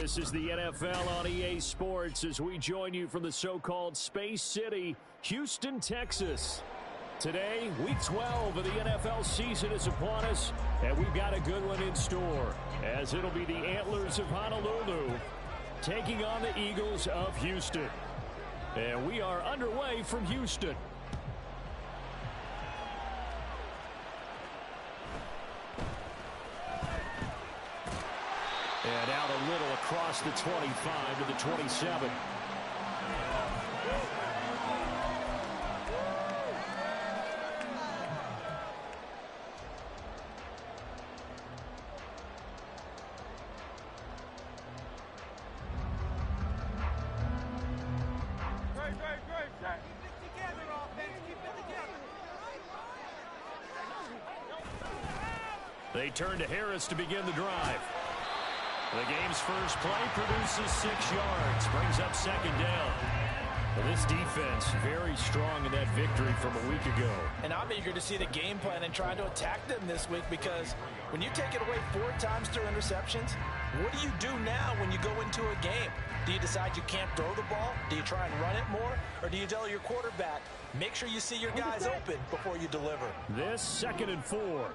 This is the NFL on EA Sports as we join you from the so-called Space City, Houston, Texas. Today, Week 12 of the NFL season is upon us, and we've got a good one in store, as it'll be the Antlers of Honolulu taking on the Eagles of Houston. And we are underway from Houston. And out a little across the 25 to the 27. They turn to Harris to begin the drive. The game's first play produces 6 yards, brings up second down. Well, this defense very strong in that victory from a week ago. And I'm eager to see the game plan and try to attack them this week, because when you take it away 4 times through interceptions, what do you do now when you go into a game? Do you decide you can't throw the ball? Do you try and run it more? Or do you tell your quarterback, make sure you see your guys open before you deliver? This 2nd and 4.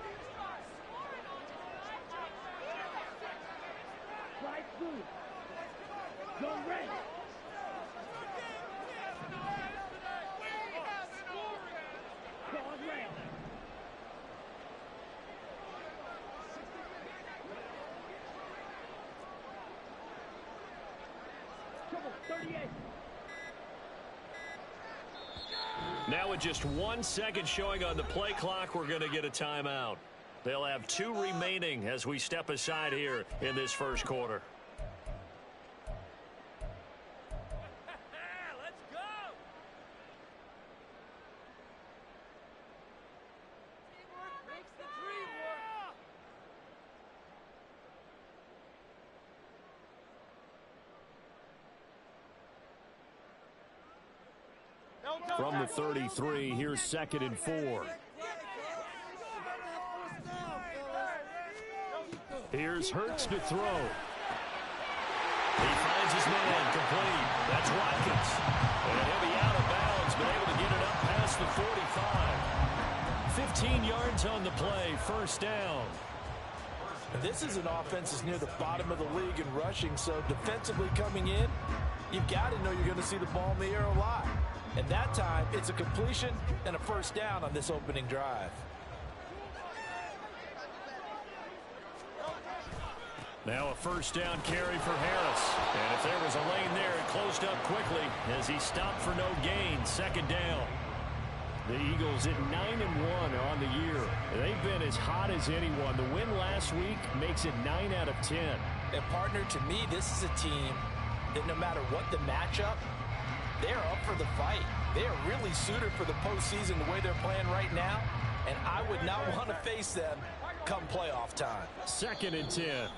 Now with just 1 second showing on the play clock, we're going to get a timeout. They'll have 2 remaining as we step aside here in this first quarter. From the 33, here's 2nd and 4. Here's Hurts to throw. He finds his man complete. That's Watkins. And he'll be out of bounds, but able to get it up past the 45. 15 yards on the play, first down. This is an offense that's near the bottom of the league in rushing, so defensively coming in, you've got to know you're going to see the ball in the air a lot. And that time, it's a completion and a first down on this opening drive. Now a first down carry for Harris. And if there was a lane there, it closed up quickly as he stopped for no gain. 2nd down. The Eagles at 9-1 on the year. They've been as hot as anyone. The win last week makes it 9 out of 10. And partner, to me, this is a team that no matter what the matchup, they're up for the fight. They are really suited for the postseason the way they're playing right now, and I would not want to face them come playoff time. 2nd and 10.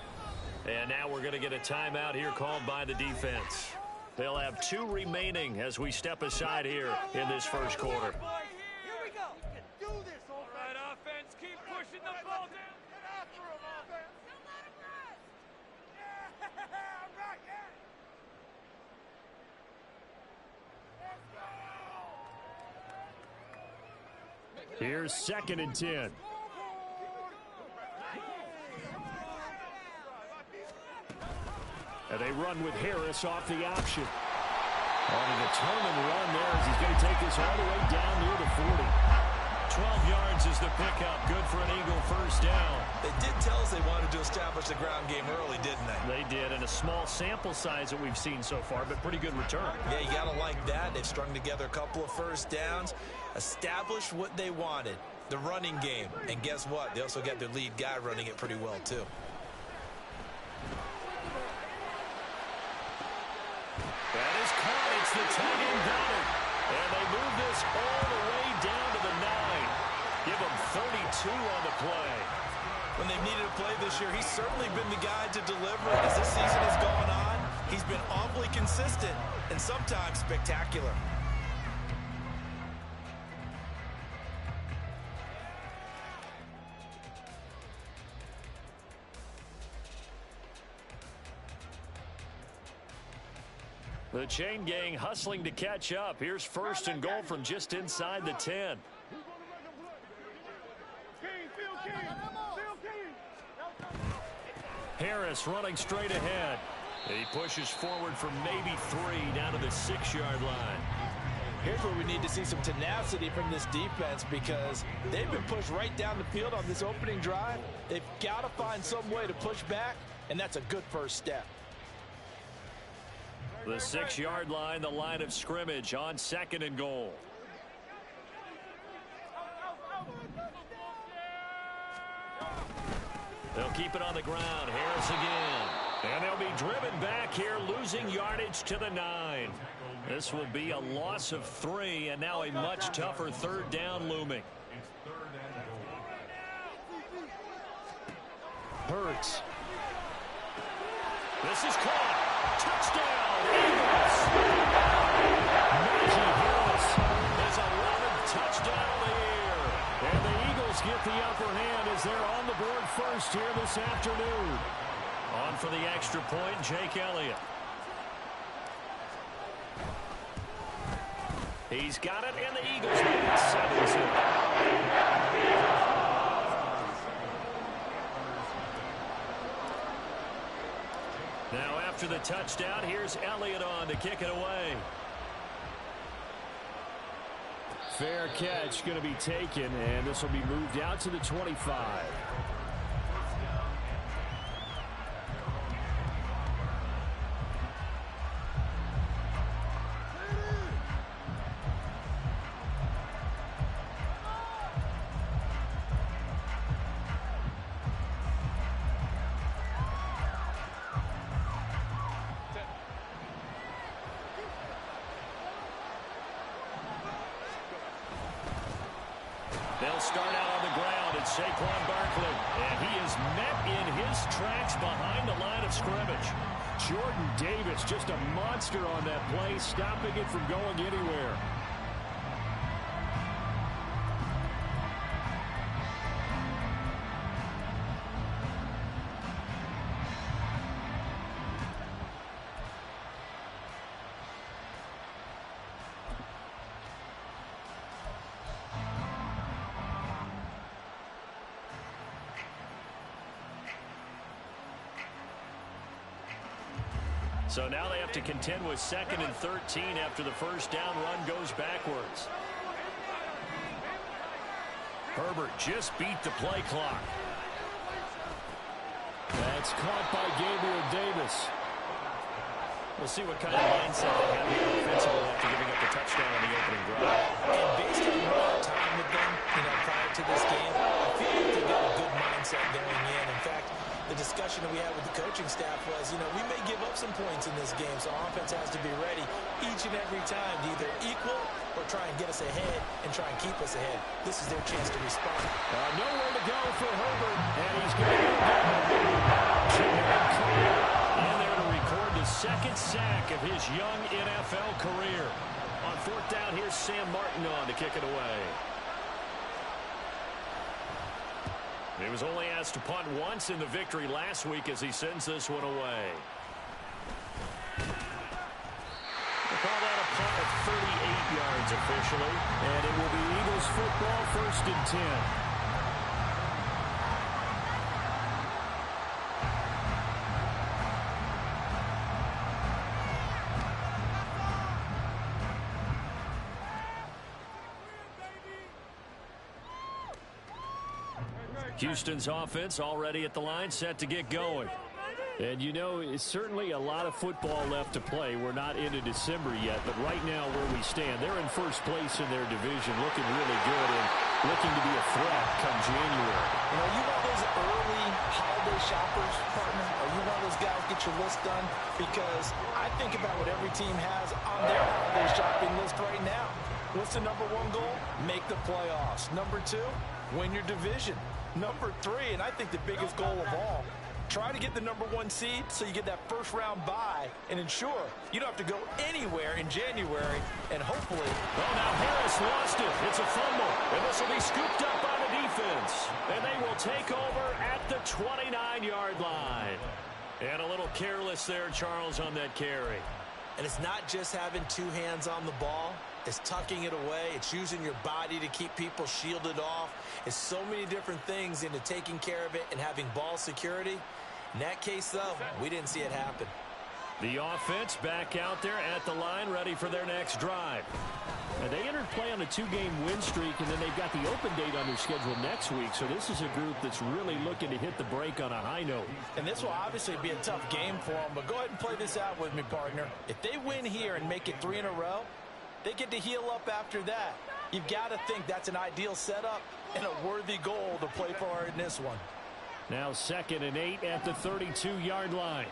And now we're going to get a timeout here called by the defense. They'll have 2 remaining as we step aside here in this first quarter. Here we go. You can do this, all right, offense. Keep pushing the ball down. Get after him, offense. Don't let him rest. Yeah, right, yeah. Here's 2nd and 10. And they run with Harris off the option. On a determined run there as he's going to take this all the way down near the 40. 12 yards is the pickup. Good for an Eagle first down. They did tell us they wanted to establish the ground game early, didn't they? They did, and a small sample size that we've seen so far, but pretty good return. Yeah, you got to like that. They've strung together a couple of first downs, established what they wanted, the running game. And guess what? They also got their lead guy running it pretty well, too. That is caught. It's the tight end got it. And they move this all the way down to the 9. Give them 32 on the play. When they've needed a play this year, he's certainly been the guy to deliver. As this season has gone on, he's been awfully consistent and sometimes spectacular. The chain gang hustling to catch up. Here's first and goal from just inside the 10. Harris running straight ahead. He pushes forward for maybe 3 down to the 6-yard line. Here's where we need to see some tenacity from this defense because they've been pushed right down the field on this opening drive. They've got to find some way to push back, and that's a good first step. The 6-yard line, the line of scrimmage on second and goal. They'll keep it on the ground. Harris again. And they'll be driven back here, losing yardage to the 9. This will be a loss of 3, and now a much tougher third down looming. Hurts. This is caught. Touchdown, Eagles. Najee Harris, his 11th touchdown of the year. And the Eagles get the upper hand as they're on the board first here this afternoon. On for the extra point, Jake Elliott. He's got it, and the Eagles make it 7-2. Now after the touchdown, here's Elliott on to kick it away. Fair catch going to be taken, and this will be moved out to the 25. They'll start out on the ground at Saquon Barkley, and he is met in his tracks behind the line of scrimmage. Jordan Davis, just a monster on that play, stopping it from going anywhere. So now they have to contend with 2nd and 13 after the first down run goes backwards. Herbert just beat the play clock. That's caught by Gabriel Davis. We'll see what kind of mindset they have here offensively after giving up the touchdown on the opening drive. And based on our time with them, prior to this game, I feel like they've got a good mindset going in. In fact, the discussion that we had with the coaching staff was, we may give up some points in this game, so our offense has to be ready each and every time to either equal or try and get us ahead and try and keep us ahead. This is their chance to respond. Nowhere to go for Herbert, and he's going to go in there to record the 2nd sack of his young NFL career. On 4th down, here's Sam Martin on to kick it away. He was only asked to punt once in the victory last week as he sends this one away. We'll call that a punt of 38 yards officially, and it will be Eagles football, 1st and 10. Houston's offense already at the line, set to get going. And it's certainly a lot of football left to play. We're not into December yet, but right now where we stand, they're in first place in their division, looking really good and looking to be a threat come January. Are you one of those early holiday shoppers, partner? Are you one of those guys get your list done? Because I think about what every team has on their holiday shopping list right now. What's the number 1 goal? Make the playoffs. Number 2, win your division. Number 3, and I think the biggest goal of all, try to get the number 1 seed so you get that first-round bye and ensure you don't have to go anywhere in January, and hopefully... Well, now Harris lost it. It's a fumble, and this will be scooped up by the defense. And they will take over at the 29-yard line. And a little careless there, Charles, on that carry. And it's not just having two hands on the ball. It's tucking it away. It's using your body to keep people shielded off. It's so many different things into taking care of it and having ball security. In that case, though, we didn't see it happen. The offense back out there at the line, ready for their next drive. And they entered play on a 2-game win streak, and then they've got the open date on their schedule next week. So this is a group that's really looking to hit the break on a high note. And this will obviously be a tough game for them, but go ahead and play this out with me, partner. If they win here and make it 3 in a row, they get to heal up after that. You've got to think that's an ideal setup and a worthy goal to play for in this one. Now 2nd and 8 at the 32-yard line.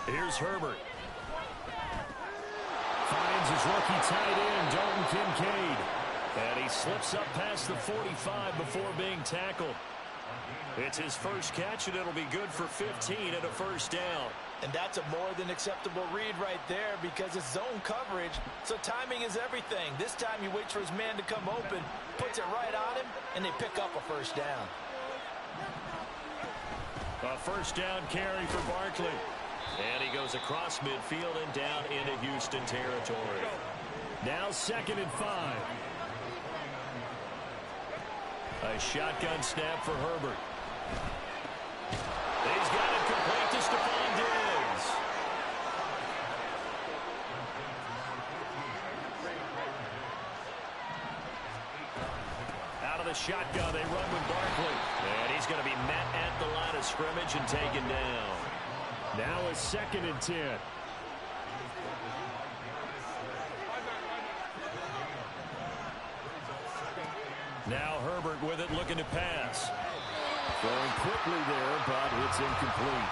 Here's Herbert. Finds his rookie tight end, Dalton Kincaid. And he slips up past the 45 before being tackled. It's his first catch, and it'll be good for 15 and a first down. And that's a more than acceptable read right there because it's zone coverage, so timing is everything. This time he waits for his man to come open, puts it right on him, and they pick up a first down. A first down carry for Barkley. And he goes across midfield and down into Houston territory. Now 2nd and 5. A shotgun snap for Herbert. He's got it complete to Stephon Diggs. Out of the shotgun, they run with Barkley. And he's going to be met at the line of scrimmage and taken down. Now a 2nd and 10. Now Herbert with it, looking to pass. Throwing quickly there, but it's incomplete.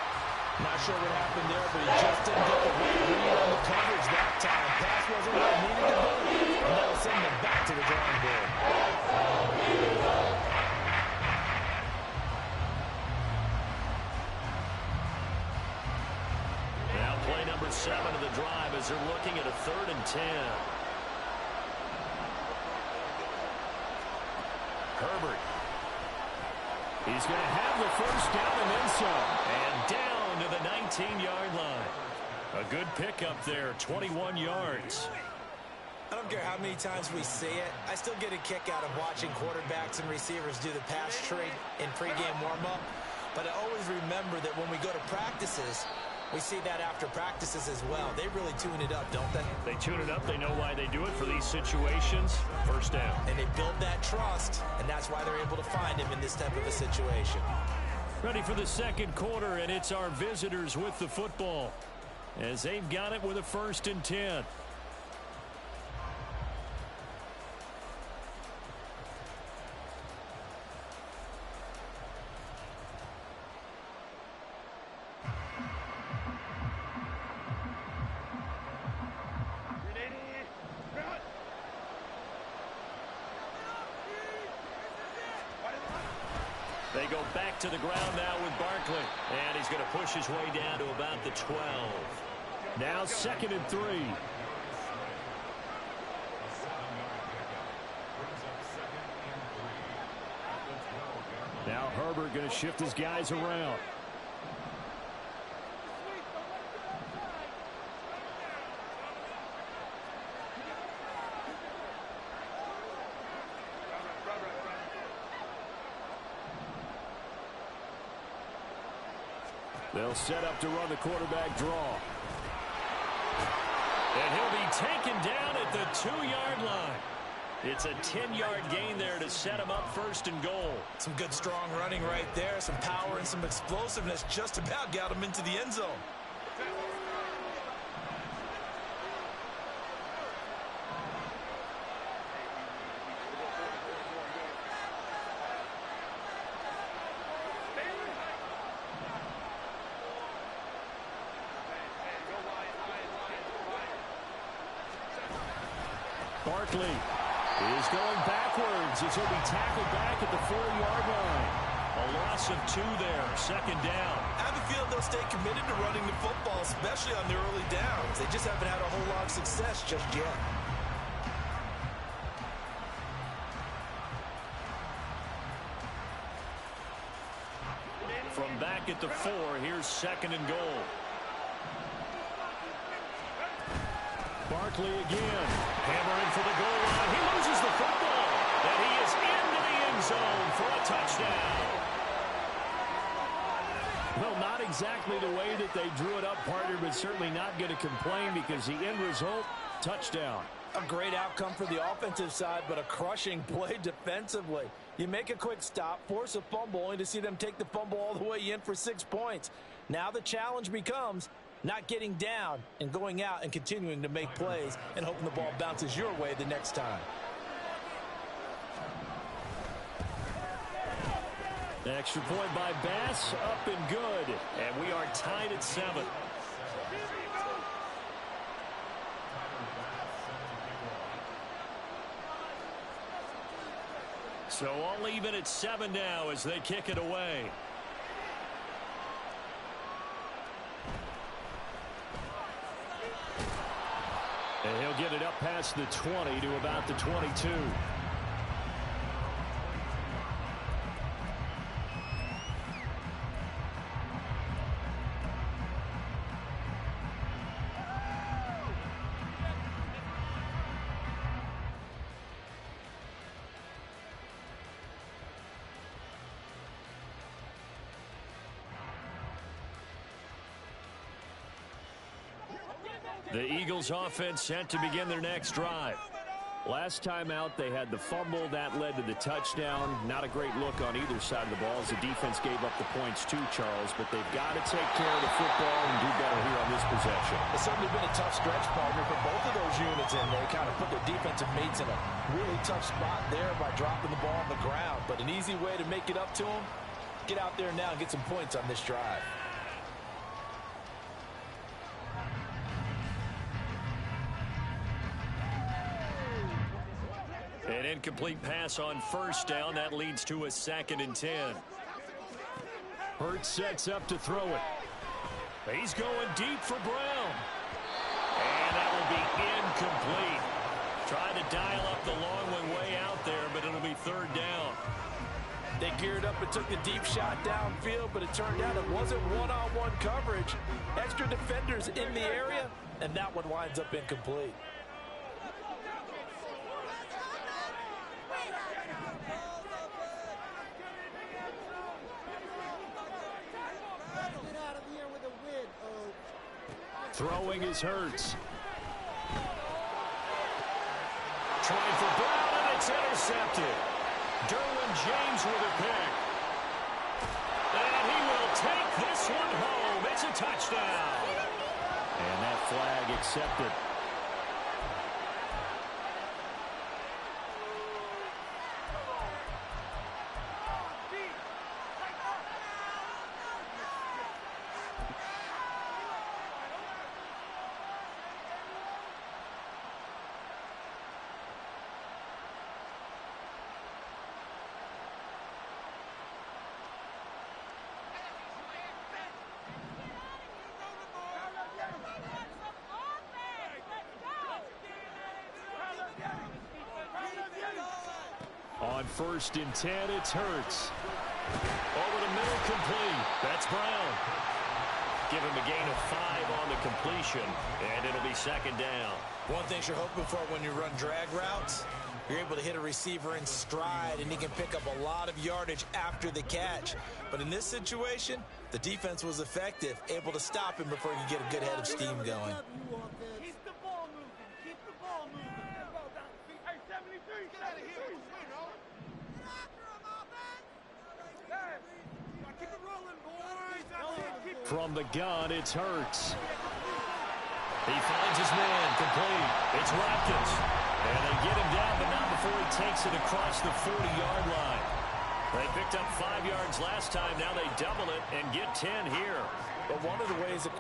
Not sure what happened there, but he just didn't get the right read on the coverage that time. Pass wasn't where it needed to be, and that'll send them back to the drawing board. Now play number 7 of the drive as they're looking at a 3rd and 10. Herbert. He's going to have the first down and then some. And down to the 19-yard line. A good pickup there, 21 yards. I don't care how many times we see it. I still get a kick out of watching quarterbacks and receivers do the pass trade in pregame warm-up. But I always remember that when we go to practices, we see that after practices as well. They really tune it up, don't they? They tune it up. They know why they do it for these situations. First down. And they build that trust, and that's why they're able to find him in this type of a situation. Ready for the second quarter, and it's our visitors with the football as they've got it with a 1st and 10. They go back to the ground now with Barkley. And he's going to push his way down to about the 12. Now 2nd and 3. Now Herbert going to shift his guys around. They'll set up to run the quarterback draw. And he'll be taken down at the 2-yard line. It's a 10-yard gain there to set him up 1st and goal. Some good strong running right there. Some power and some explosiveness just about got him into the end zone. Barkley is going backwards as he'll be tackled back at the 4-yard line. A loss of 2 there, 2nd down. I have a feeling they'll stay committed to running the football, especially on the early downs. They just haven't had a whole lot of success just yet. From back at the 4, here's 2nd and goal. Barkley again. Hammering for the goal line. He loses the football. And he is into the end zone for a touchdown. Well, not exactly the way that they drew it up, partner, but certainly not going to complain because the end result, touchdown. A great outcome for the offensive side, but a crushing play defensively. You make a quick stop, force a fumble, only to see them take the fumble all the way in for 6 points. Now the challenge becomes not getting down and going out and continuing to make plays and hoping the ball bounces your way the next time. Extra point by Bass, up and good. And we are tied at 7. So all even at 7 now as they kick it away. And he'll get it up past the 20 to about the 22. The Eagles offense set to begin their next drive. Last time out, they had the fumble. That led to the touchdown. Not a great look on either side of the ball as the defense gave up the points too, Charles. But they've got to take care of the football and do better here on this possession. It's certainly been a tough stretch, partner, for both of those units, and they kind of put their defensive mates in a really tough spot there by dropping the ball on the ground. But an easy way to make it up to them, get out there now and get some points on this drive. An incomplete pass on first down. That leads to a 2nd and 10. Hurts sets up to throw it. He's going deep for Brown. And that will be incomplete. Trying to dial up the long one way out there, but it'll be 3rd down. They geared up and took the deep shot downfield, but it turned out it wasn't one-on-one coverage. Extra defenders in the area, and that one winds up incomplete. Throwing is Hurts. Trying for Brown, and it's intercepted. Derwin James with a pick. And he will take this one home. It's a touchdown. And that flag accepted. On 1st and 10, it's Hurts. Over the middle, complete. That's Brown. Give him a gain of 5 on the completion, and it'll be 2nd down. One thing you're hoping for when you run drag routes, you're able to hit a receiver in stride, and he can pick up a lot of yardage after the catch. But in this situation, the defense was effective, able to stop him before he could get a good head of steam going. Keep the ball moving. Keep the ball moving. Hey, 73, get out of here. Keep it rolling, boys. From the gun, it's Hurts. He finds his man, complete. It's Watkins. And they get him down, but not before he takes it across the 40-yard line. They picked up 5 yards last time. Now they double it and get 10 here. But one of the ways that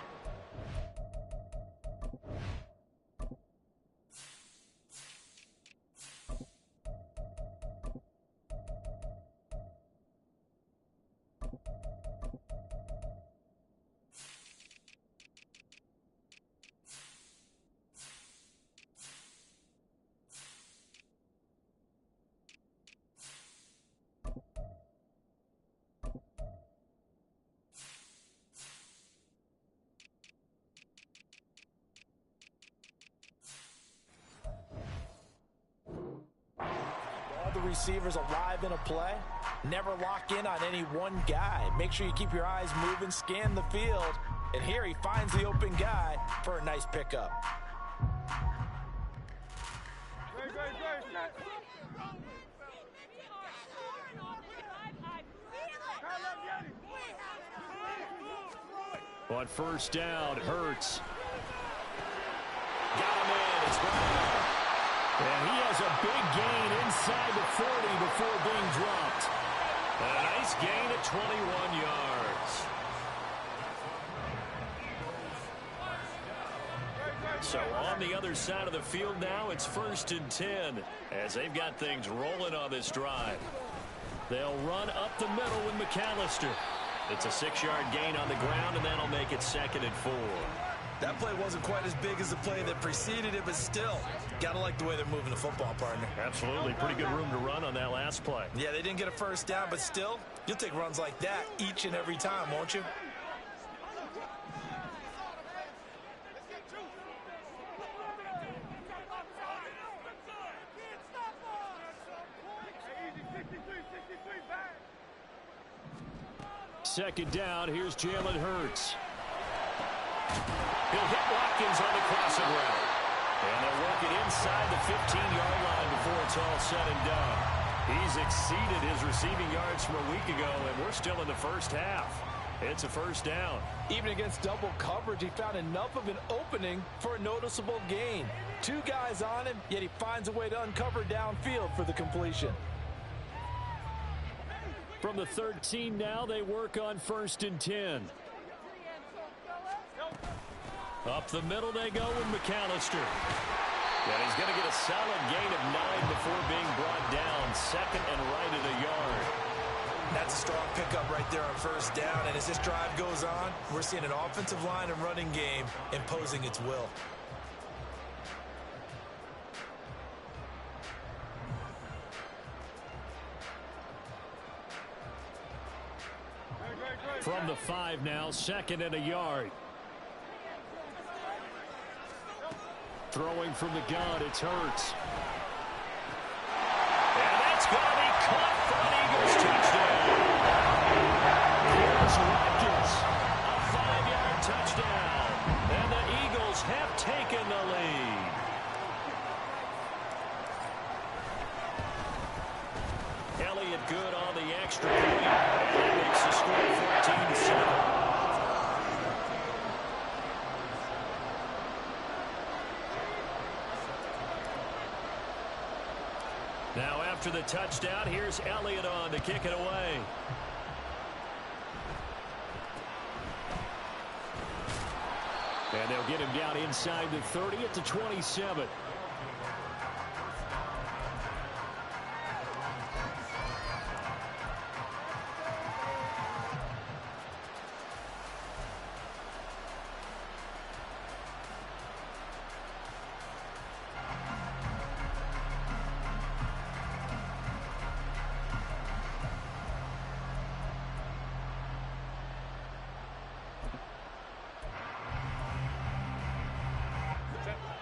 receivers alive in a play, never lock in on any one guy. Make sure you keep your eyes moving, scan the field, and here he finds the open guy for a nice pickup. On first down, Hurts. Got him in. It's Brown. And he has a big gain inside the 40 before being dropped. A nice gain at 21 yards. So on the other side of the field now, it's 1st and 10 as they've got things rolling on this drive. They'll run up the middle with McAllister. It's a 6-yard gain on the ground, and that'll make it 2nd and 4. That play wasn't quite as big as the play that preceded it, but still, got to like the way they're moving the football, partner. Absolutely. Pretty good room to run on that last play. Yeah, they didn't get a first down, but still, you'll take runs like that each and every time, won't you? Second down, here's Jalen Hurts. He'll hit Watkins on the crossing route. And they'll work it inside the 15-yard line before it's all said and done. He's exceeded his receiving yards from a week ago, and we're still in the first half. It's a first down. Even against double coverage, he found enough of an opening for a noticeable gain. 2 guys on him, yet he finds a way to uncover downfield for the completion. From the 13 now, they work on 1st and 10. Up the middle they go with McAllister. And he's going to get a solid gain of 9 before being brought down. 2nd and right at a yard. That's a strong pickup right there on first down. And as this drive goes on, we're seeing an offensive line and running game imposing its will. From the 5 now, 2nd and a yard. Throwing from the gun, it's Hurts. And that's going to be caught for an Eagles touchdown. Here's Watkins, a 5-yard touchdown. And the Eagles have taken the lead. Elliott good on the extra point. That makes the score 14-7. Now after the touchdown, here's Elliott on to kick it away. And they'll get him down inside the 30 at the 27.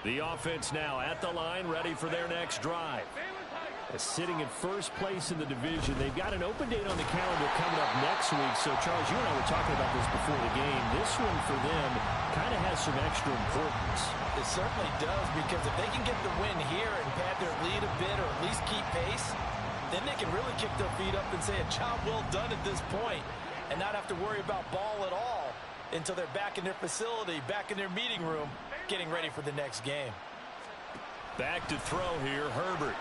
The offense now at the line, ready for their next drive. Sitting in first place in the division. They've got an open date on the calendar coming up next week. So, Charles, you and I were talking about this before the game. This one for them kind of has some extra importance. It certainly does, because if they can get the win here and pad their lead a bit or at least keep pace, then they can really kick their feet up and say a job well done at this point and not have to worry about ball at all until they're back in their facility, back in their meeting room, getting ready for the next game. Back to throw here, Herbert.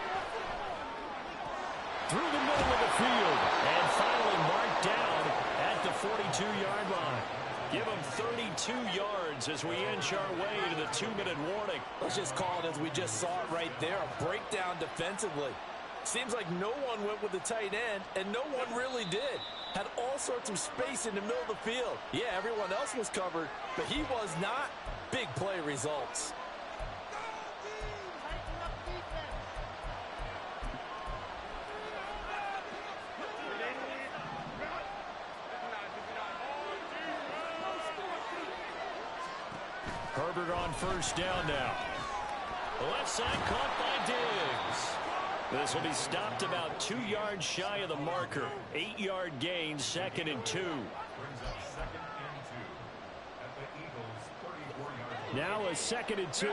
Through the middle of the field, and finally marked down at the 42-yard line. Give him 32 yards as we inch our way to the 2-minute warning. Let's just call it as we just saw it right there, a breakdown defensively. Seems like no one went with the tight end, and no one really did. Had all sorts of space in the middle of the field. Yeah, everyone else was covered, but he was not. Big play results. Herbert on first down now. The left side caught by Diggs. This will be stopped about 2 yards shy of the marker. 8-yard gain, 2nd and 2. Now a 2nd and 2.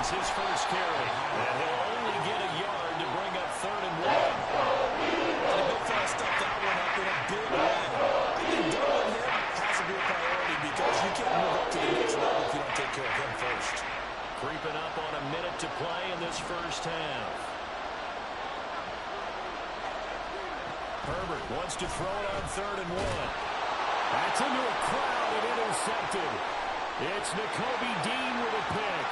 His first carry, and he'll only get a yard to bring up 3rd and 1. And a big fella stuffed that one up in a big way. I think doubling him has to be a priority because you can't move up to the next level if you don't take care of him first. Creeping up on a minute to play in this first half. Herbert wants to throw it on 3rd and 1. That's into a crowd and intercepted. It's Nakobe Dean with a pick.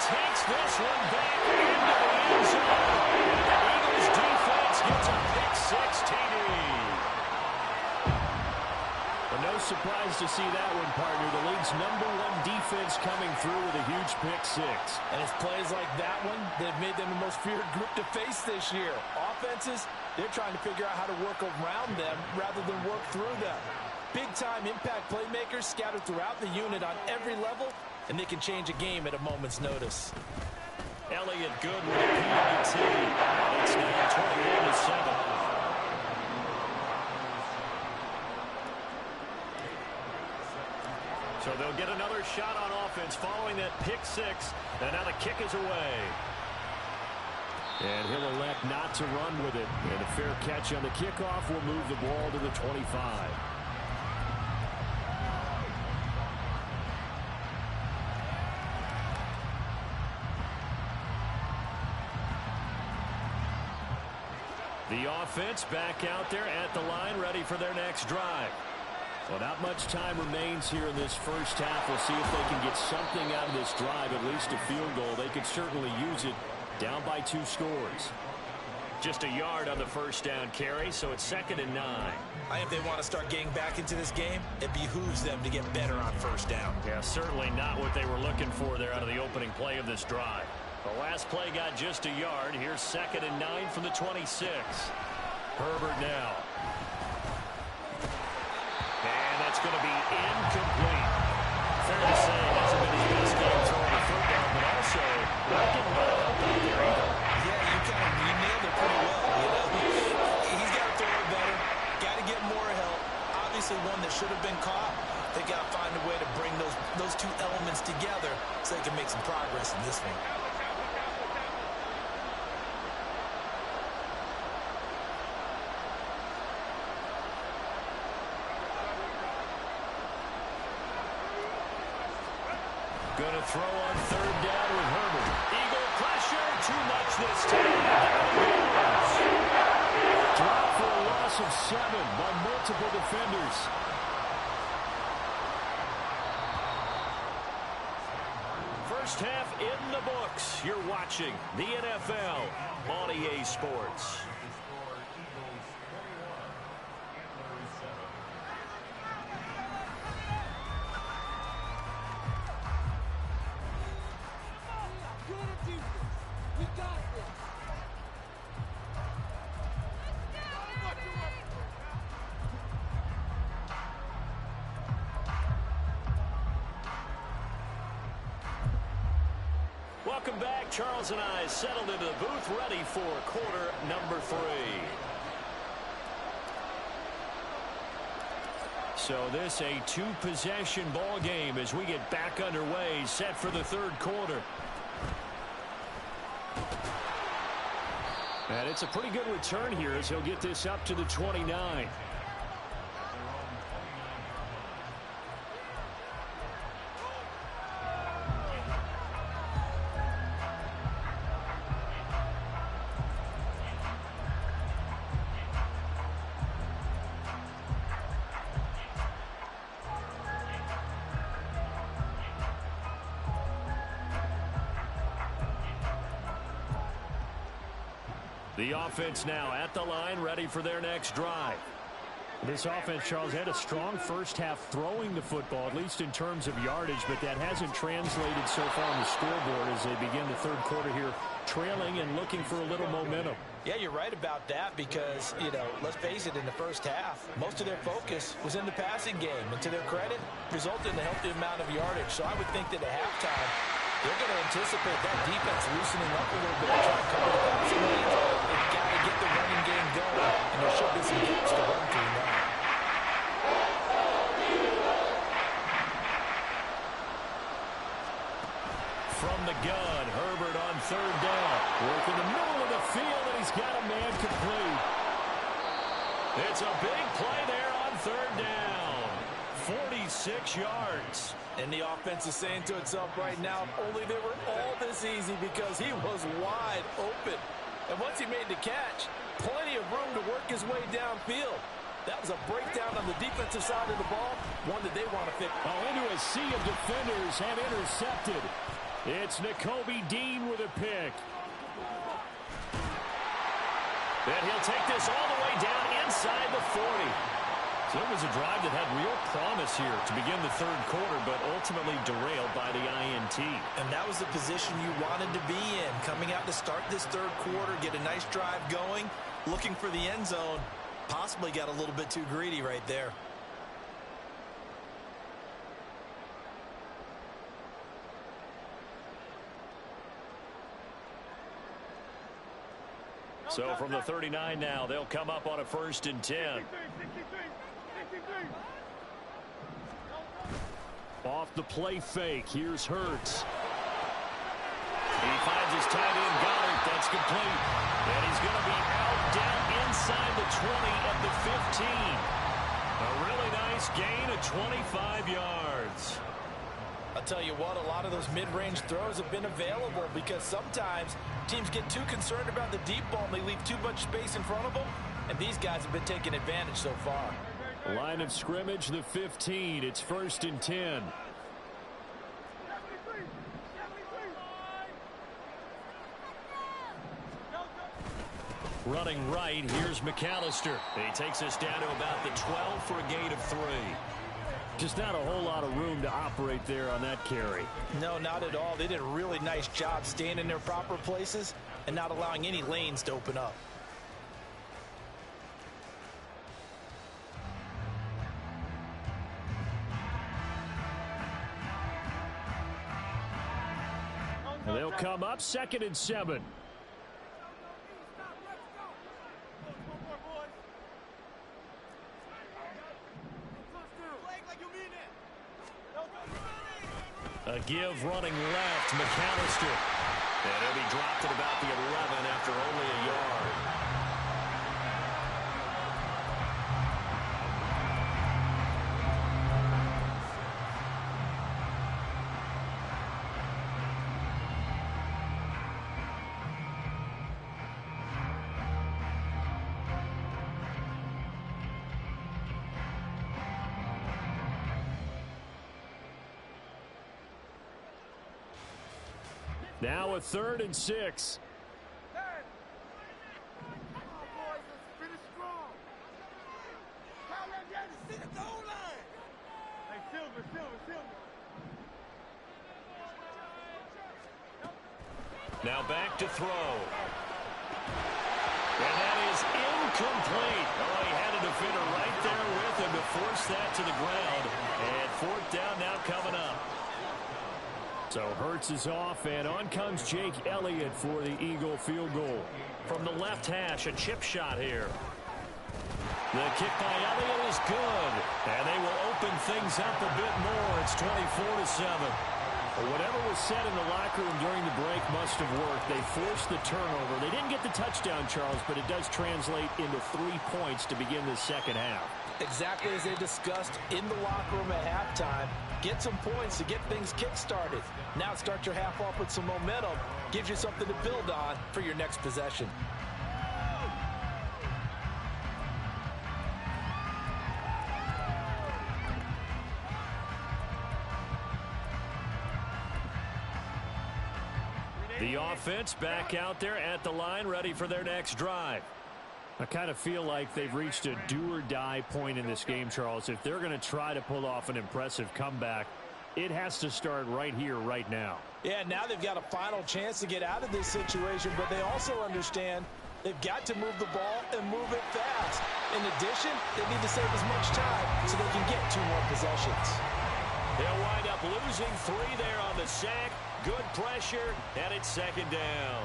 Takes this one back into the end zone. The Eagles defense gets a pick-6 TD. But no surprise to see that one, partner. The league's #1 defense coming through with a huge pick-6. And it's plays like that one that have made them the most feared group to face this year. Offenses, they're trying to figure out how to work around them rather than work through them. Big-time impact playmakers scattered throughout the unit on every level, and they can change a game at a moment's notice. Elliott good with a PAT. It's now 21-7. So they'll get another shot on offense following that pick-6, and now the kick is away. And he'll elect not to run with it. And a fair catch on the kickoff will move the ball to the 25. The offense back out there at the line, ready for their next drive. Well, not much time remains here in this first half. We'll see if they can get something out of this drive, at least a field goal. They could certainly use it down by 2 scores. Just a yard on the first down carry, so it's 2nd and 9. I think if they want to start getting back into this game, it behooves them to get better on first down. Yeah, certainly not what they were looking for there out of the opening play of this drive. The last play got just a yard. Here's 2nd and 9 from the 26. Herbert now. And that's going to be incomplete. Fair to say, it hasn't been his best game throwing the football, but also not getting a lot of help out there either. Yeah, you nailed it pretty well. You know, he's got to throw it better. Got to get more help. Obviously, one that should have been caught. They got to find a way to bring those two elements together so they can make some progress in this one. Going to throw on 3rd down with Herbert. Eagle pressure, too much this time. Drop for a loss of 7 by multiple defenders. First half in the books. You're watching the NFL on EA Sports. Welcome back. Charles and I settled into the booth, ready for quarter number 3. So this a 2-possession ball game as we get back underway, set for the 3rd quarter. And it's a pretty good return here as he'll get this up to the 29. The offense now at the line, ready for their next drive. This offense, Charles, had a strong first half throwing the football, at least in terms of yardage, but that hasn't translated so far on the scoreboard as they begin the third quarter here, trailing and looking for a little momentum. Yeah, you're right about that because, you know, let's face it, in the first half, most of their focus was in the passing game. And to their credit, resulted in a healthy amount of yardage. So I would think that at halftime, they're going to anticipate that defense loosening up a little bit to try to cover the passing lanes. They've got to get the running game going, and there should be some gaps to run through now. From the gun, Herbert on third down. Work in the middle of the field, and he's got a man complete. It's a big play there on third down. 46 yards. And the offense is saying to itself right now, if only they were all this easy because he was wide open. And once he made the catch, plenty of room to work his way downfield. That was a breakdown on the defensive side of the ball, one that they want to fix. Into a sea of defenders and intercepted. It's Nakobe Dean with a pick. And he'll take this all the way down inside the 40. So it was a drive that had real promise here to begin the third quarter, but ultimately derailed by the INT. And that was the position you wanted to be in. Coming out to start this third quarter, get a nice drive going, looking for the end zone. Possibly got a little bit too greedy right there. So from the 39 now, they'll come up on a 1st and 10. Off the play fake, here's Hurts. He finds his tight end, Goddard. That's complete. And he's going to be out down inside the 20 at the 15. A really nice gain of 25 yards. I'll tell you what, a lot of those mid-range throws have been available because sometimes teams get too concerned about the deep ball and they leave too much space in front of them, and these guys have been taking advantage so far. Line of scrimmage, the 15. It's 1st and 10. Running right, here's McAllister. He takes us down to about the 12 for a gain of 3. Just not a whole lot of room to operate there on that carry. No, not at all. They did a really nice job staying in their proper places and not allowing any lanes to open up. And they'll come up 2nd and 7. A give running left, McAllister. And he'll be dropped at about the 11 after only a yard. Now a 3rd and 6. Now back to throw. And that is incomplete. Oh, he had a defender right there with him to force that to the ground. And 4th down now coming up. So Hurts is off, and on comes Jake Elliott for the Eagle field goal. From the left hash, a chip shot here. The kick by Elliott is good, and they will open things up a bit more. It's 24-7. Well, whatever was said in the locker room during the break must have worked. They forced the turnover. They didn't get the touchdown, Charles, but it does translate into 3 points to begin the second half. Exactly as they discussed in the locker room at halftime. Get some points to get things kick-started. Now start your half off with some momentum. Gives you something to build on for your next possession. The offense back out there at the line, ready for their next drive. I kind of feel like they've reached a do-or-die point in this game, Charles. If they're going to try to pull off an impressive comeback, it has to start right here, right now. Yeah, now they've got a final chance to get out of this situation, but they also understand they've got to move the ball and move it fast. In addition, they need to save as much time so they can get 2 more possessions. They'll wind up losing 3 there on the sack. Good pressure, and it's second down.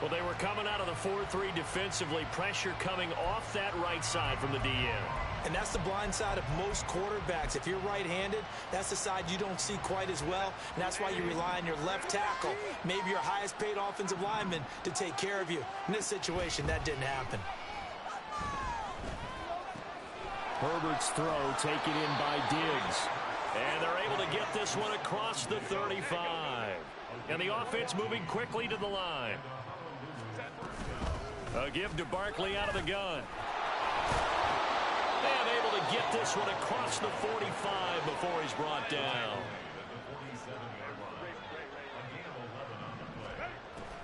Well, they were coming out of the 4-3 defensively. Pressure coming off that right side from the DN. And that's the blind side of most quarterbacks. If you're right-handed, that's the side you don't see quite as well. And that's why you rely on your left tackle, maybe your highest-paid offensive lineman, to take care of you. In this situation, that didn't happen. Herbert's throw taken in by Diggs. And they're able to get this one across the 35. And the offense moving quickly to the line. A give to Barkley out of the gun. And able to get this one across the 45 before he's brought down.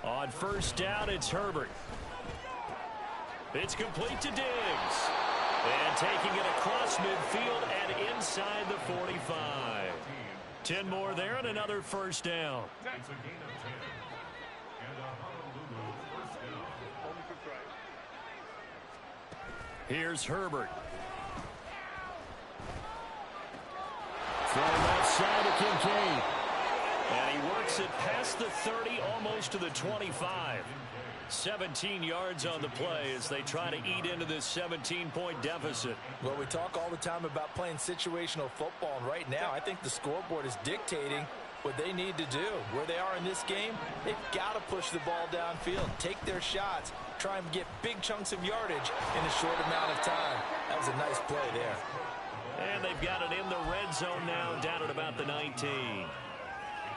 On first down, it's Herbert. It's complete to Diggs. And taking it across midfield and inside the 45. 10 more there and another first down. Here's Herbert. From left side to Kincaid. And he works it past the 30, almost to the 25. 17 yards on the play as they try to eat into this 17-point deficit. Well, we talk all the time about playing situational football, and right now I think the scoreboard is dictating what they need to do. Where they are in this game, they've got to push the ball downfield, take their shots, try and get big chunks of yardage in a short amount of time. That was a nice play there. And they've got it in the red zone now, down at about the 19.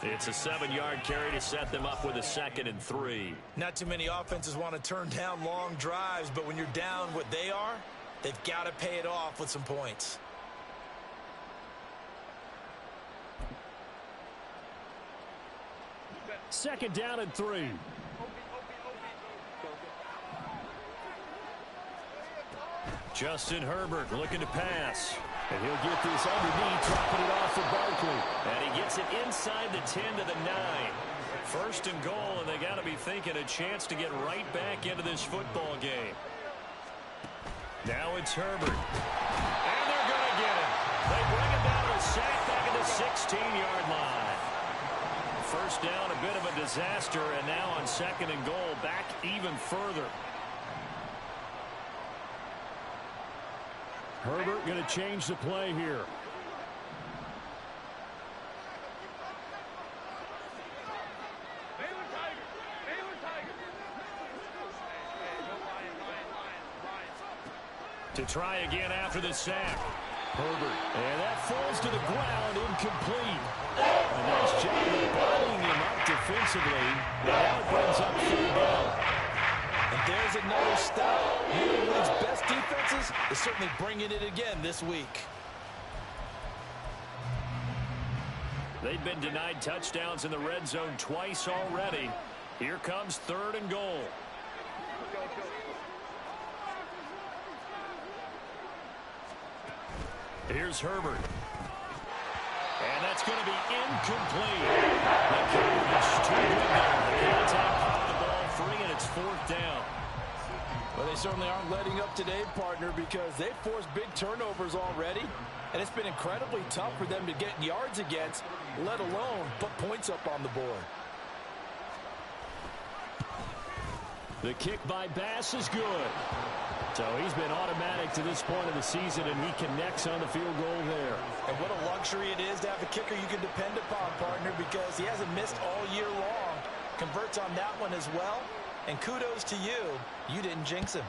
It's a 7-yard carry to set them up with a 2nd and 3. Not too many offenses want to turn down long drives, but when you're down what they are, they've got to pay it off with some points. Second down and 3. Justin Herbert looking to pass. And he'll get this underneath, dropping it off for Barkley. And he gets it inside the 10 to the 9. First and goal, and they got to be thinking a chance to get right back into this football game. Now it's Herbert. And they're going to get him. They bring him down to a sack back at the 16-yard line. First down, a bit of a disaster, and now on 2nd and goal, back even further. Herbert going to change the play here. To try again after the sack. Herbert. And that falls to the ground, incomplete. A nice job of bottling him up defensively. And now it brings up 3rd down. And there's another stop. One of the league's best defenses is certainly bringing it again this week. They've been denied touchdowns in the red zone twice already. Here comes 3rd and goal. Here's Herbert. And that's going to be incomplete. The coverage too good there. The contact caught the ball free, and it's 4th down. Well, they certainly aren't letting up today, partner, because they've forced big turnovers already, and it's been incredibly tough for them to get yards against, let alone put points up on the board. The kick by Bass is good. So he's been automatic to this point of the season, and he connects on the field goal there. And what a luxury it is to have a kicker you can depend upon, partner, because he hasn't missed all year long. Converts on that one as well. And kudos to you. You didn't jinx him.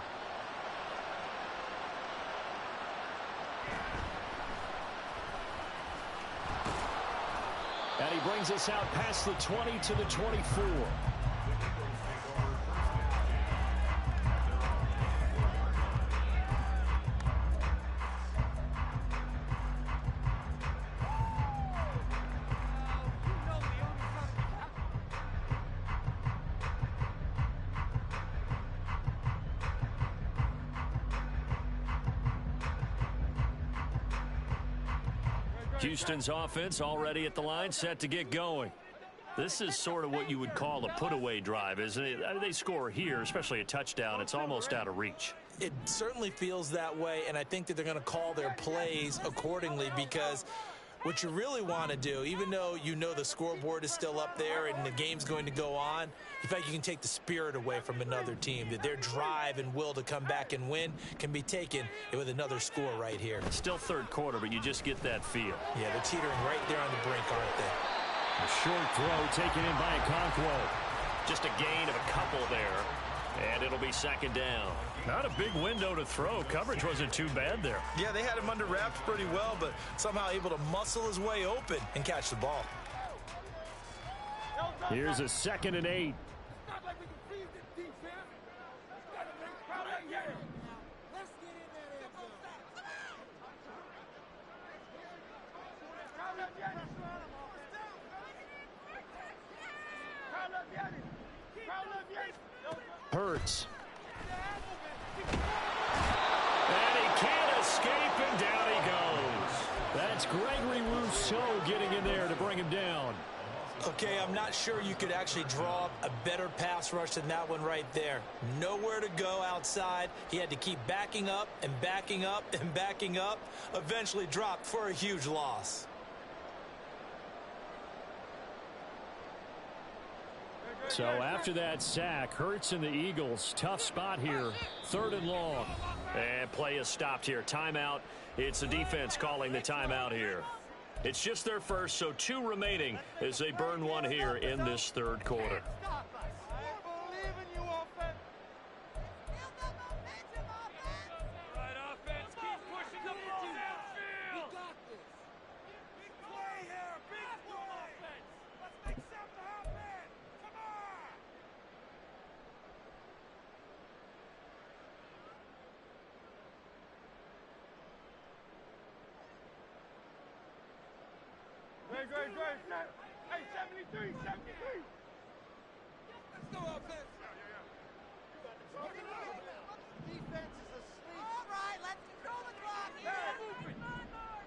And he brings us out past the 20 to the 24. Houston's offense already at the line, set to get going. This is sort of what you would call a put-away drive, isn't it? They score here, especially a touchdown. It's almost out of reach. It certainly feels that way, and I think that they're going to call their plays accordingly, because what you really want to do, even though you know the scoreboard is still up there and the game's going to go on, in fact, you can take the spirit away from another team, that their drive and will to come back and win can be taken with another score right here. Still third quarter, but you just get that feel. Yeah, they're teetering right there on the brink, aren't they? A short throw taken in by Okonkwo. Just a gain of a couple there. And it'll be second down. Not a big window to throw. Coverage wasn't too bad there. Yeah, they had him under wraps pretty well, but somehow able to muscle his way open and catch the ball. Here's a 2nd and 8. Hurts. And he can't escape, and down he goes. That's Gregory Rousseau getting in there to bring him down. Okay, I'm not sure you could actually draw up a better pass rush than that one right there. Nowhere to go outside. He had to keep backing up and backing up and backing up. Eventually dropped for a huge loss. So after that sack, Hurts and the Eagles, tough spot here. 3rd and long. And play is stopped here. Timeout. It's the defense calling the timeout here. It's just their first, so 2 remaining as they burn one here in this 3rd quarter. Great. Hey, 73. Let's go, offense. Defense is asleep. All right, let's control the clock here.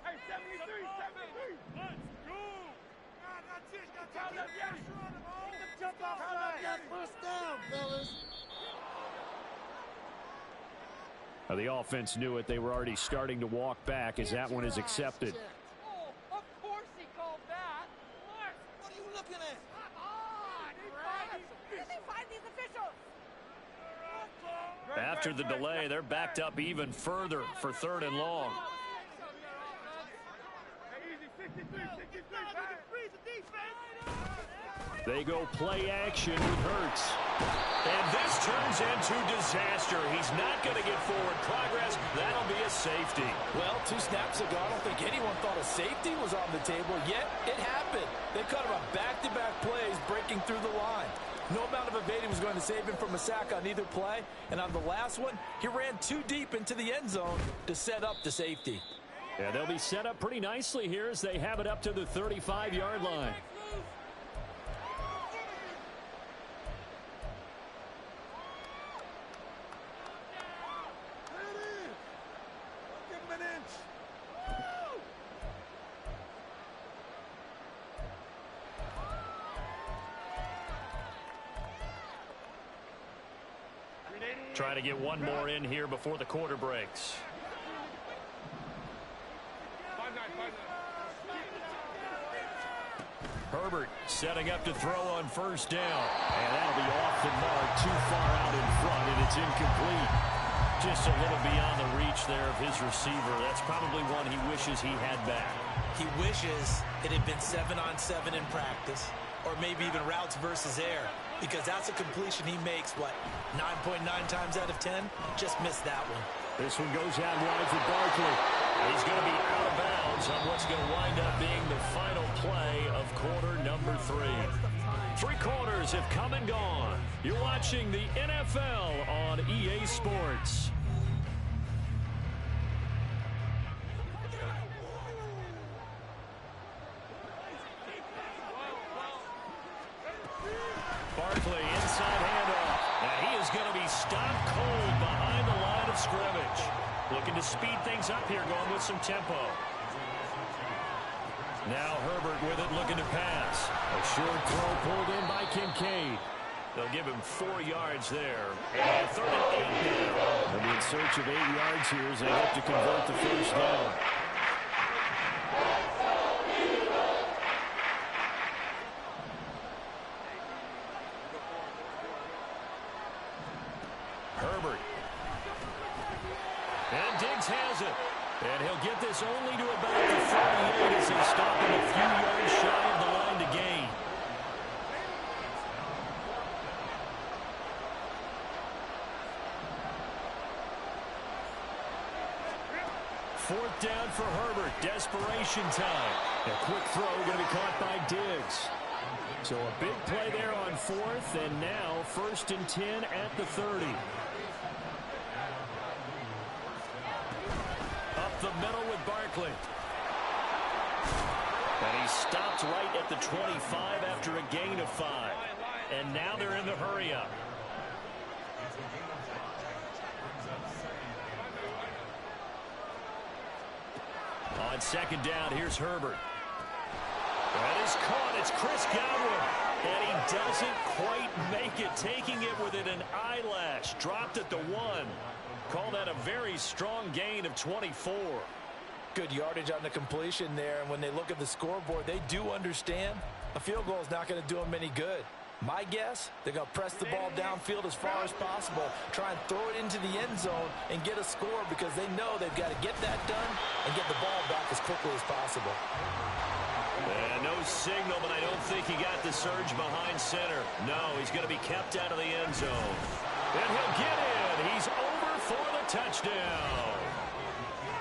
Hey, 73. Let's go. That's it. Got to jump off. First down, fellas. The offense knew it. They were already starting to walk back as that one is accepted. After the delay, they're backed up even further for 3rd and long. They go play action with Hurts. And this turns into disaster. He's not going to get forward progress. That'll be a safety. Well, 2 snaps ago, I don't think anyone thought a safety was on the table, yet it happened. They cut him on back-to-back plays, breaking through the line. No amount of evading was going to save him from a sack on either play. And on the last one, he ran too deep into the end zone to set up the safety. Yeah, they'll be set up pretty nicely here as they have it up to the 35-yard line. Trying to get one more in here before the quarter breaks. Herbert setting up to throw on 1st down. And that'll be off the mark, too far out in front, and it's incomplete. Just a little beyond the reach there of his receiver. That's probably one he wishes he had back. He wishes it had been 7-on-7 in practice, or maybe even routes versus air, because that's a completion he makes, 9.9 times out of 10? Just missed that one. This one goes out wide for Barkley. He's going to be out of bounds on what's going to wind up being the final play of quarter number 3. 3 quarters have come and gone. You're watching the NFL on EA Sports. Barkley inside handoff. Now he is going to be stopped cold behind the line of scrimmage. Looking to speed things up here, going with some tempo. Now Herbert with it, looking to pass. A short throw pulled in by Kincaid. They'll give him 4 yards there. And 3rd and 8 now. They'll be in search of 8 yards here as they hope to convert the first down. Herbert. And Diggs has it. And he'll get this only to about the 38 as they stop him a few yards shy of the line to gain. Fourth down for Herbert. Desperation time. A quick throw going to be caught by Diggs. So a big play there on 4th, and now 1st and 10 at the 30. Up the middle with Barkley. And he stopped right at the 25 after a gain of 5. And now they're in the hurry-up. On 2nd down, here's Herbert. That is caught. It's Chris Godwin. And he doesn't quite make it, taking it within an eyelash. Dropped at the 1. Call that a very strong gain of 24. Good yardage on the completion there. And when they look at the scoreboard, they do understand a field goal is not going to do them any good. My guess, they're going to press the ball downfield as far as possible, try and throw it into the end zone and get a score because they know they've got to get that done and get the ball back as quickly as possible. And no signal, but I don't think he got the surge behind center. No, he's going to be kept out of the end zone. And he'll get in. He's over for the touchdown.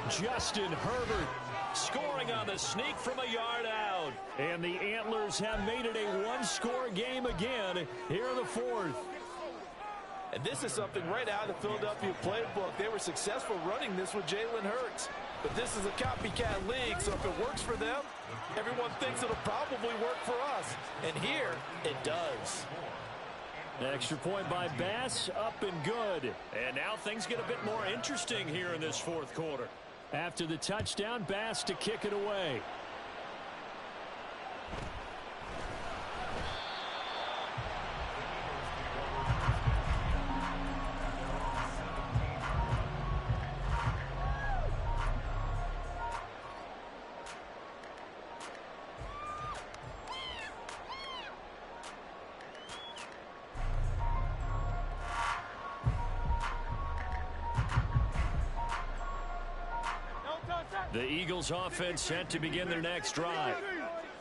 Justin Herbert scoring on the sneak from a yard out. And the Antlers have made it a one-score game again here in the 4th. And this is something right out of the Philadelphia playbook. They were successful running this with Jalen Hurts. But this is a copycat league, so if it works for them, everyone thinks it'll probably work for us. And here, it does. Extra point by Bass, up and good. And now things get a bit more interesting here in this 4th quarter. After the touchdown, Bass to kick it away. The Eagles offense set to begin their next drive.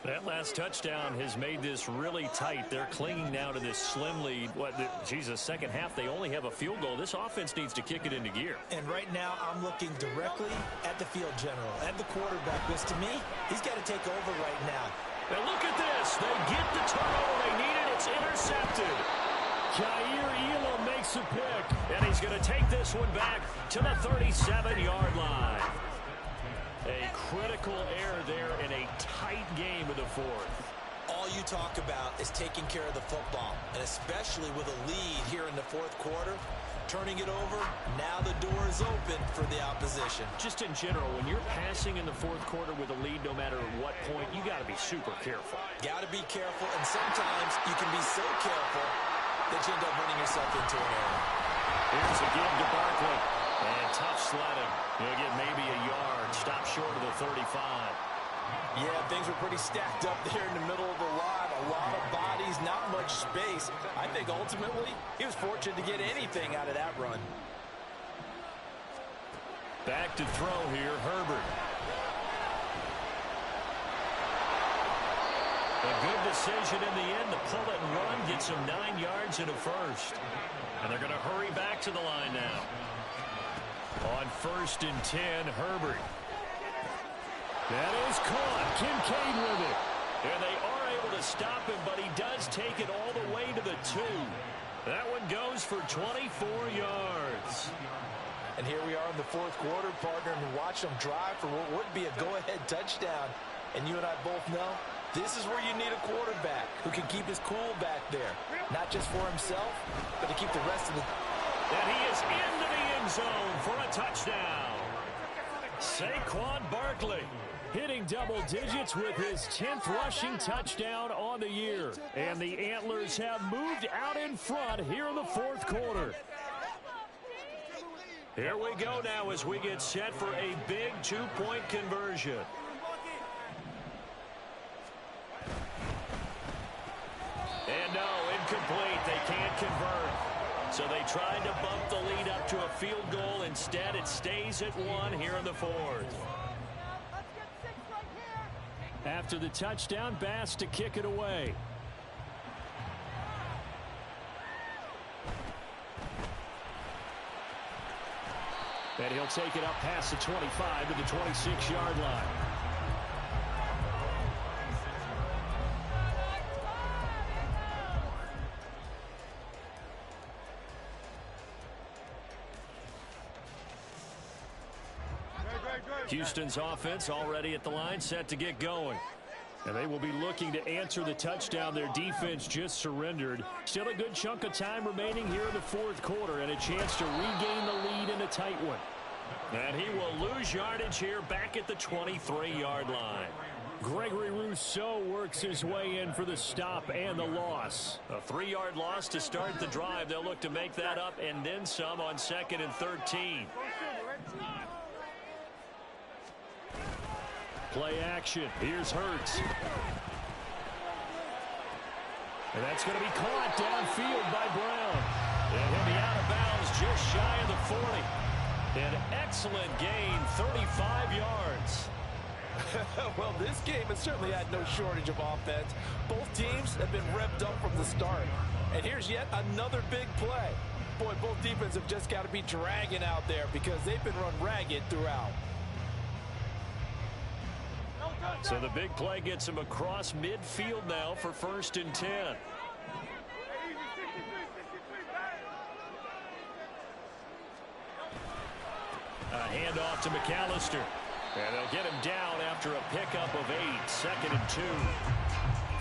That last touchdown has made this really tight. They're clinging now to this slim lead. Second half, they only have a field goal. This offense needs to kick it into gear. And right now, I'm looking directly at the field general, at the quarterback, because to me, he's got to take over right now. And look at this. They get the turnover they needed. It's intercepted. Jair Elam makes a pick, and he's going to take this one back to the 37-yard line. A critical error there in a tight game of the 4th. All you talk about is taking care of the football, and especially with a lead here in the 4th quarter, turning it over, now the door is open for the opposition. Just in general, when you're passing in the 4th quarter with a lead, no matter what point, you got to be super careful. Got to be careful, and sometimes you can be so careful that you end up running yourself into an error. Here's a give to Barkley. And tough sledding. He'll get maybe a yard. Stop short of the 35. Yeah, things were pretty stacked up there in the middle of the line. A lot of bodies, not much space. I think ultimately he was fortunate to get anything out of that run. Back to throw here, Herbert. A good decision in the end to pull it and run. Gets him 9 yards and a first. And they're going to hurry back to the line now. On 1st and 10, Herbert. That is caught. Kincaid with it. And they are able to stop him, but he does take it all the way to the 2. That one goes for 24 yards. And here we are in the 4th quarter, partner, and watch them drive for what would be a go-ahead touchdown. And you and I both know this is where you need a quarterback who can keep his cool back there. Not just for himself, but to keep the rest of the... And he is into the end zone for a touchdown. Saquon Barkley. hitting double digits with his 10th rushing touchdown on the year. And the Antlers have moved out in front here in the fourth quarter. Here we go now as we get set for a big two-point conversion. And no, incomplete. They can't convert. So they tried to bump the lead up to a field goal. Instead, it stays at 1 here in the fourth. After the touchdown, Bass to kick it away. And he'll take it up past the 25 to the 26-yard line. Houston's offense already at the line, set to get going. And they will be looking to answer the touchdown their defense just surrendered. Still a good chunk of time remaining here in the fourth quarter and a chance to regain the lead in a tight one. And he will lose yardage here back at the 23-yard line. Gregory Rousseau works his way in for the stop and the loss. A 3-yard loss to start the drive. They'll look to make that up and then some on 2nd and 13. Play action. Here's Hurts. And that's going to be caught downfield by Brown. And he'll be out of bounds just shy of the 40. An excellent gain, 35 yards. Well, this game has certainly had no shortage of offense. Both teams have been revved up from the start. And here's yet another big play. Boy, both defenses have just got to be dragging out there because they've been run ragged throughout. So the big play gets him across midfield now for 1st and 10. A handoff to McAllister. And they'll get him down after a pickup of 8, 2nd and 2.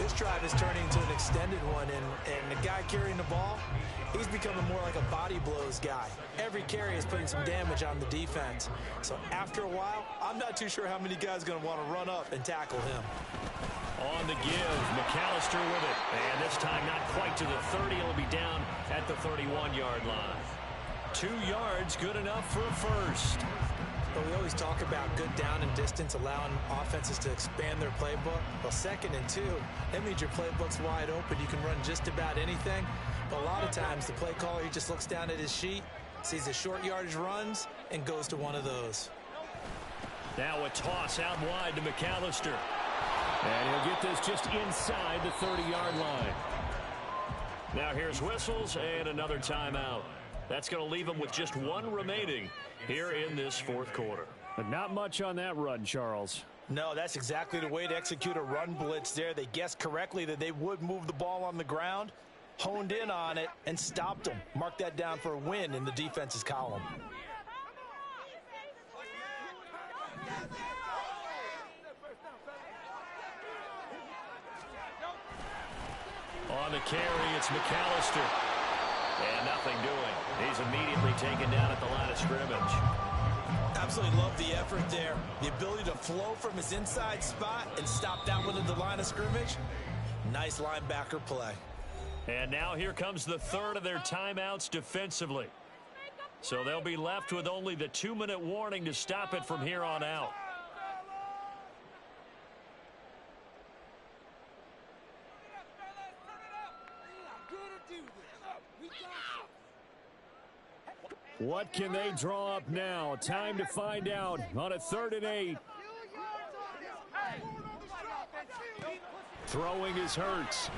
This drive is turning into an extended one, and the guy carrying the ball, he's becoming more like a body blows guy. Every carry is putting some damage on the defense. So after a while, I'm not too sure how many guys are going to want to run up and tackle him. On the give, McAllister with it. And this time not quite to the 30. He'll be down at the 31-yard line. 2 yards, good enough for a first. But we always talk about good down and distance, allowing offenses to expand their playbook. Well, 2nd and 2, that means your playbook's wide open. You can run just about anything. But a lot of times, the play caller, he just looks down at his sheet, sees the short yardage runs, and goes to one of those. Now a toss out wide to McAllister. And he'll get this just inside the 30-yard line. Now here's whistles and another timeout. That's going to leave him with just 1 remaining here in this fourth quarter. But not much on that run, Charles. No, that's exactly the way to execute a run blitz there. They guessed correctly that they would move the ball on the ground, honed in on it, and stopped them. Mark that down for a win in the defense's column. On the carry, it's McAllister. And nothing doing. He's immediately taken down at the line of scrimmage. Absolutely love the effort there. The ability to flow from his inside spot and stop that one at the line of scrimmage. Nice linebacker play. And now here comes the 3rd of their timeouts defensively. So they'll be left with only the 2-minute warning to stop it from here on out. What can they draw up now? Time to find out on a 3rd and 8. Throwing is Hurts.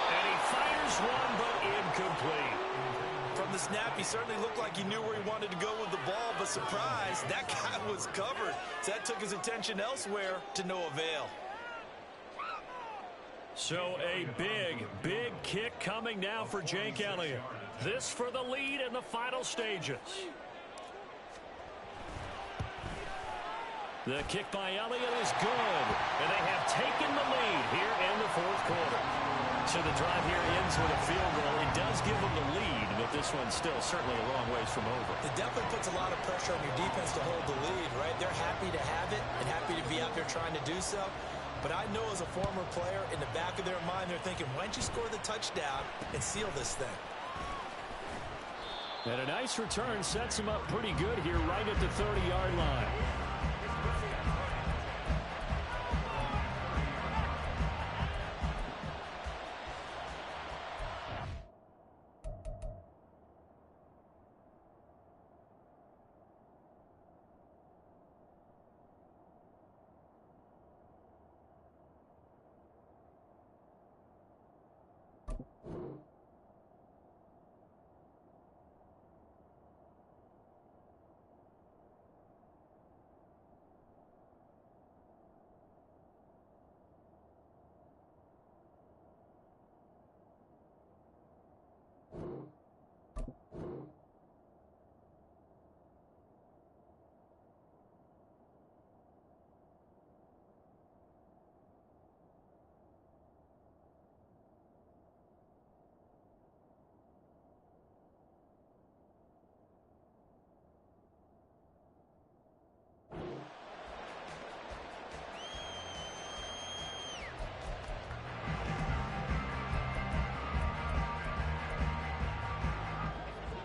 And he fires one, but incomplete. From the snap, he certainly looked like he knew where he wanted to go with the ball, but surprise, that guy was covered. So that took his attention elsewhere to no avail. So a big kick coming now for Jake Elliott. This for the lead in the final stages. The kick by Elliott is good, and they have taken the lead here in the fourth quarter. So the drive here ends with a field goal. It does give them the lead, but this one's still certainly a long ways from over. It definitely puts a lot of pressure on your defense to hold the lead, right? They're happy to have it and happy to be out there trying to do so. But I know as a former player, in the back of their mind, they're thinking, why don't you score the touchdown and seal this thing? And a nice return sets him up pretty good here right at the 30-yard line.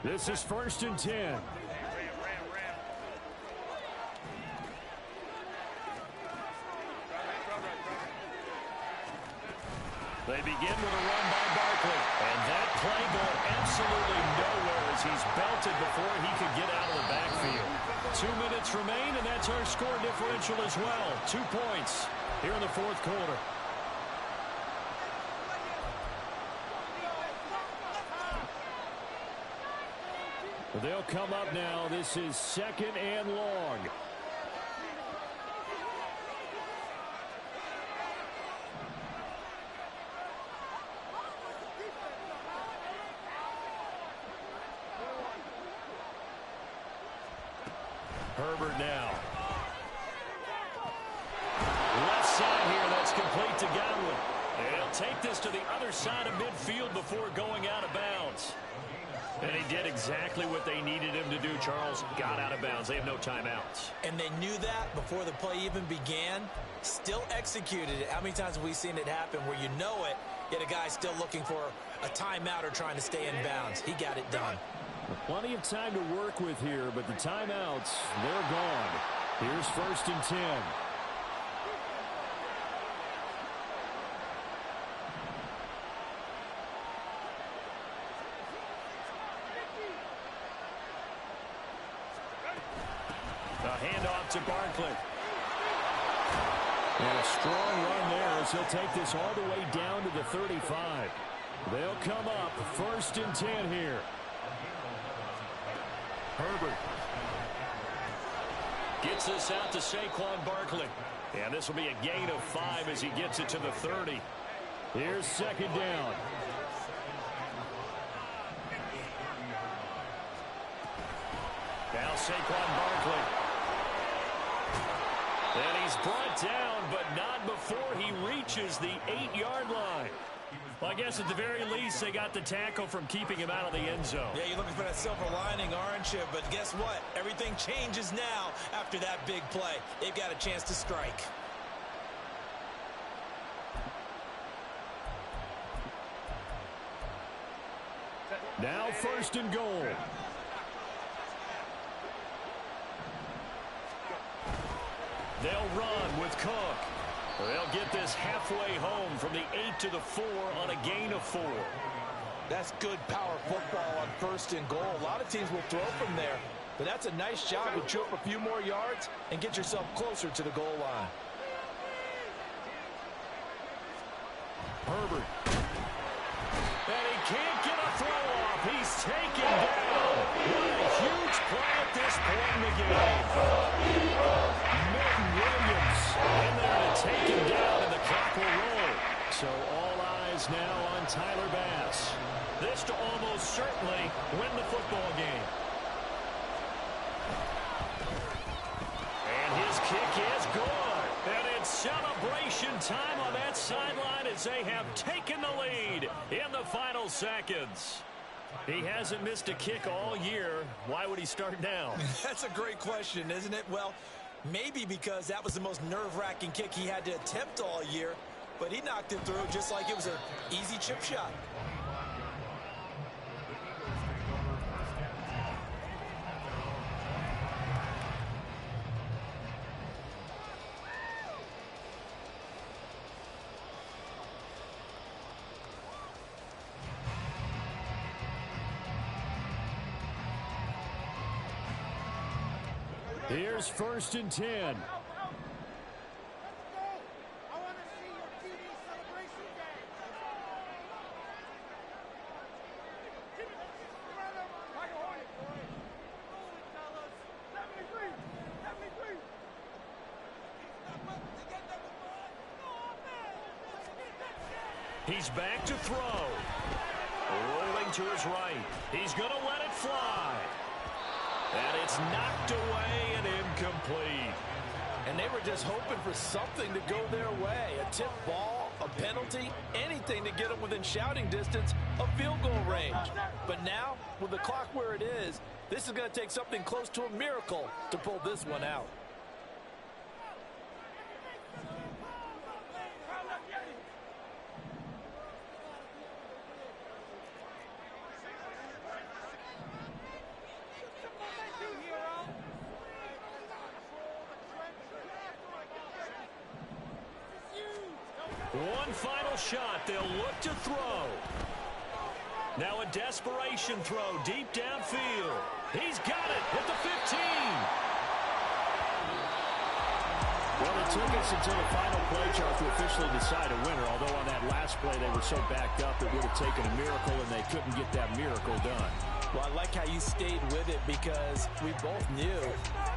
This is 1st and 10. They begin with a run by Barkley. And that play going absolutely nowhere as he's belted before he could get out of the backfield. 2 minutes remain, and that's our score differential as well. 2 points here in the fourth quarter. They'll come up now. This is 2nd and long. Herbert now. Left side here. That's complete to Godwin. And he'll take this to the other side of midfield before going out of bounds. And he did exactly what they needed him to do, Charles. Got out of bounds. They have no timeouts. And they knew that before the play even began. Still executed it. How many times have we seen it happen where you know it, yet a guy's still looking for a timeout or trying to stay in bounds? He got it done. Plenty of time to work with here, but the timeouts, they're gone. Here's 1st and 10. Handoff to Barkley. And a strong run there as he'll take this all the way down to the 35. They'll come up 1st and 10 here. Herbert gets this out to Saquon Barkley. And this will be a gain of 5 as he gets it to the 30. Here's 2nd down. Now Saquon Barkley. And he's brought down, but not before he reaches the 8-yard line. Well, I guess at the very least, they got the tackle from keeping him out of the end zone. Yeah, you're looking for that silver lining, aren't you? But guess what? Everything changes now after that big play. They've got a chance to strike. Now 1st and goal. They'll run with Cook. They'll get this halfway home from the 8 to the 4 on a gain of 4. That's good power football on 1st and goal. A lot of teams will throw from there, but that's a nice job to chew up a few more yards and get yourself closer to the goal line. Herbert. And he can't get a throw off. He's taken down. What a huge play at this point in the game. Milton Williams in there to take him down, and the clock will roll. So all eyes now on Tyler Bass. This to almost certainly win the football game. And his kick is good. And it's celebration time on that sideline as they have taken the lead in the final seconds. He hasn't missed a kick all year. Why would he start now? That's a great question, isn't it? Well, maybe because that was the most nerve-wracking kick he had to attempt all year, but he knocked it through just like it was an easy chip shot. Here's 1st and 10. I want to see your TV celebration game. Like a Hornet, boy. Holy fellas. 73. 73. He's back to throw. Rolling to his right. He's going to let it fly. And it's knocked away and incomplete. And they were just hoping for something to go their way. A tip ball, a penalty, anything to get them within shouting distance of field goal range. But now, with the clock where it is, this is going to take something close to a miracle to pull this one out. One final shot. They'll look to throw. Now a desperation throw deep downfield. He's got it at the 15. Well, it took us until the final play chart to officially decide a winner, although on that last play they were so backed up it would have taken a miracle, and they couldn't get that miracle done. Well, I like how you stayed with it because we both knew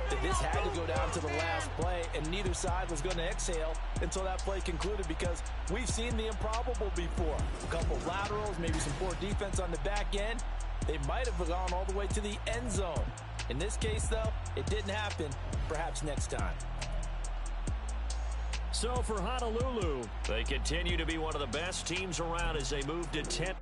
that this had to go down to the last play, and neither side was going to exhale until that play concluded because we've seen the improbable before. A couple laterals, maybe some poor defense on the back end. They might have gone all the way to the end zone. In this case, though, it didn't happen. Perhaps next time. So for Honolulu, they continue to be one of the best teams around as they move to 10.